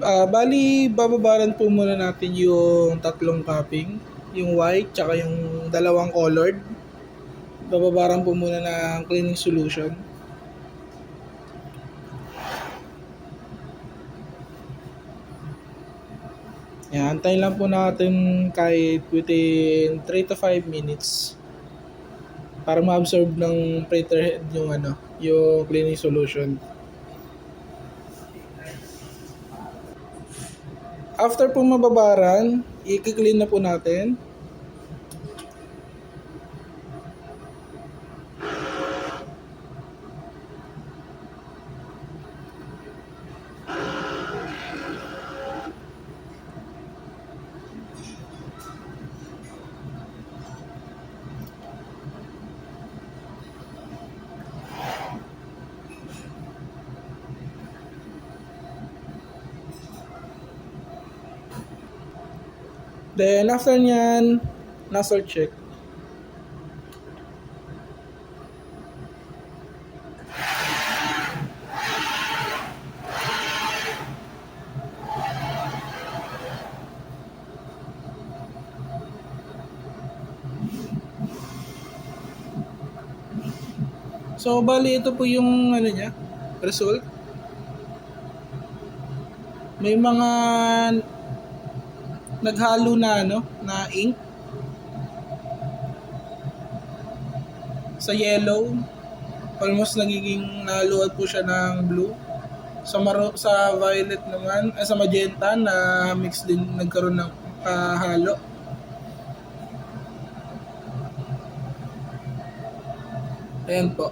Bali, bababaran po muna natin yung tatlong cupping. Yung white, tsaka yung dalawang colored. Bababaran po muna ng cleaning solution. Yan, antayin lang po natin kahit within 3 to 5 minutes para ma-absorb ng printer head yung cleaning solution. After po mababaran, i-clean na po natin. Then after nyan, nozzle check. So bali ito po yung niya, result. May mga naghalo na ink sa yellow. Almost nagiging naluwag po siya ng blue. Sa violet naman, sa magenta na mix din, nagkaroon ng halo. Ayan po.